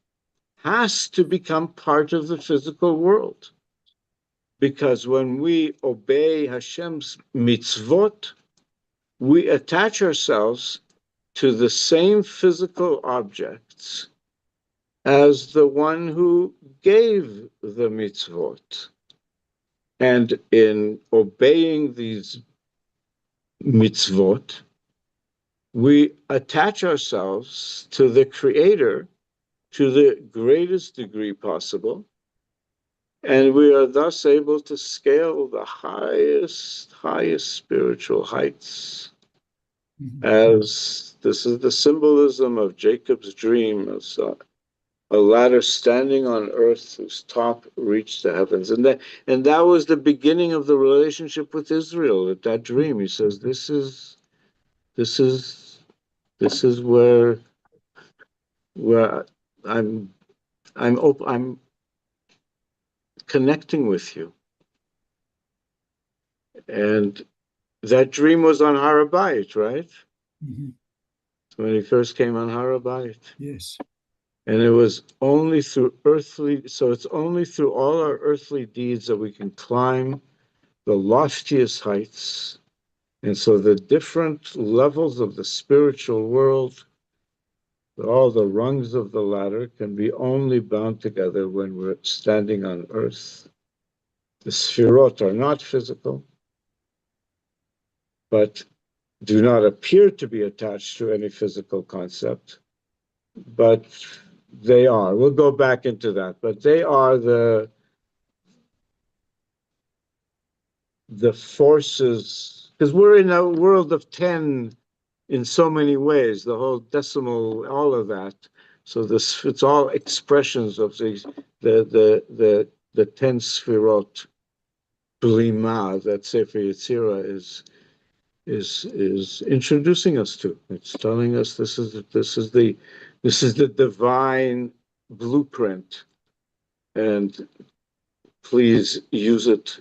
Speaker 1: has to become part of the physical world. Because when we obey Hashem's mitzvot, we attach ourselves to the same physical objects as the one who gave the mitzvot. And in obeying these mitzvot, we attach ourselves to the Creator to the greatest degree possible, and we are thus able to scale the highest spiritual heights. As this is the symbolism of Jacob's dream of a ladder standing on earth whose top reached the heavens. And that was the beginning of the relationship with Israel. At that dream, he says, this is where I'm connecting with you. And that dream was on Har HaBayit, right?
Speaker 2: Mm-hmm.
Speaker 1: When he first came on Har HaBayit.
Speaker 2: Yes.
Speaker 1: And it was only through it's only through all our earthly deeds that we can climb the loftiest heights. And so the different levels of the spiritual world, all the rungs of the ladder, can be only bound together when we're standing on earth. The Sefirot are not physical, but do not appear to be attached to any physical concept, but they are. We'll go back into that, but they are the forces, because we're in a world of 10 in so many ways, the whole decimal, all of that. So this, it's all expressions of the 10 Sefirot Blima that Sefer Yetzira is introducing us to. It's telling us this is the divine blueprint, and please use it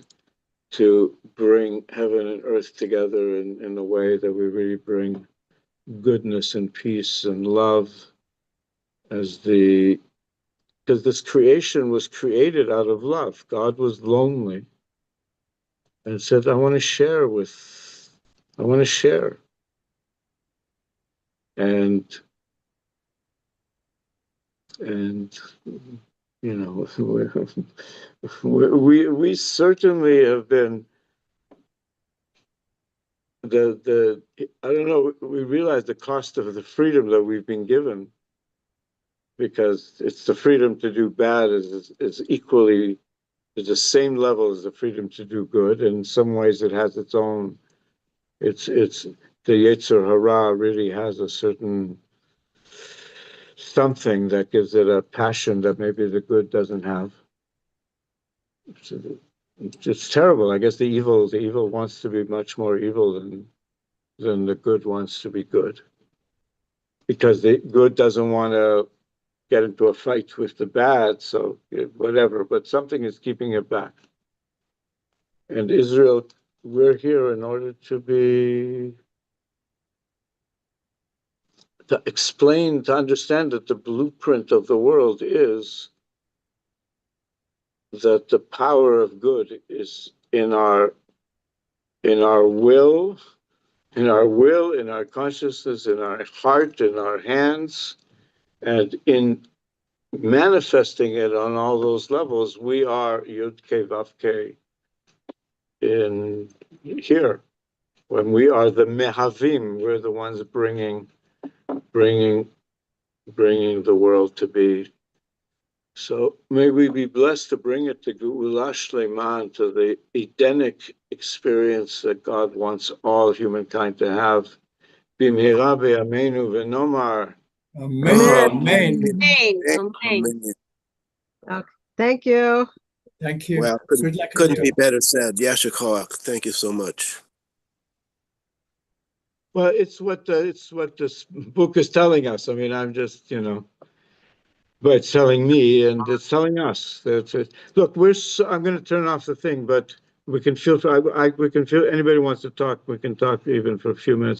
Speaker 1: to bring heaven and earth together in a way that we really bring goodness and peace and love, because this creation was created out of love. God was lonely and said, I want to share. And you know, we certainly have been I don't know, we realize the cost of the freedom that we've been given, because it's the freedom to do bad is equally, is the same level as the freedom to do good. And in some ways it has its own, it's the Yetzira really has a certain something that gives it a passion that maybe the good doesn't have. It's terrible. I guess the evil wants to be much more evil than the good wants to be good, because the good doesn't want to get into a fight with the bad, so whatever, but something is keeping it back. And Israel, we're here in order to explain, to understand that the blueprint of the world is that the power of good is in our will, in our consciousness, in our heart, in our hands, and in manifesting it on all those levels. We are Yud Kei Vav Kei in here. When we are the Mehavim, we're the ones bringing the world to be. So may we be blessed to bring it to Geula Shleiman, to the Edenic experience that God wants all humankind to have. B'mihira b'yameinu v'nomar.
Speaker 2: Amen.
Speaker 3: Amen.
Speaker 2: Amen.
Speaker 3: Amen. Okay. Thank you.
Speaker 2: Thank you.
Speaker 6: Well,
Speaker 2: Good luck.
Speaker 6: couldn't be better said. Yasher Koach. Thank you so much.
Speaker 1: Well, it's what this book is telling us. I mean, I'm just, but it's telling me and it's telling us. That's it. Look, I'm going to turn off the thing, but we can filter. We can feel. Anybody wants to talk, we can talk even for a few minutes.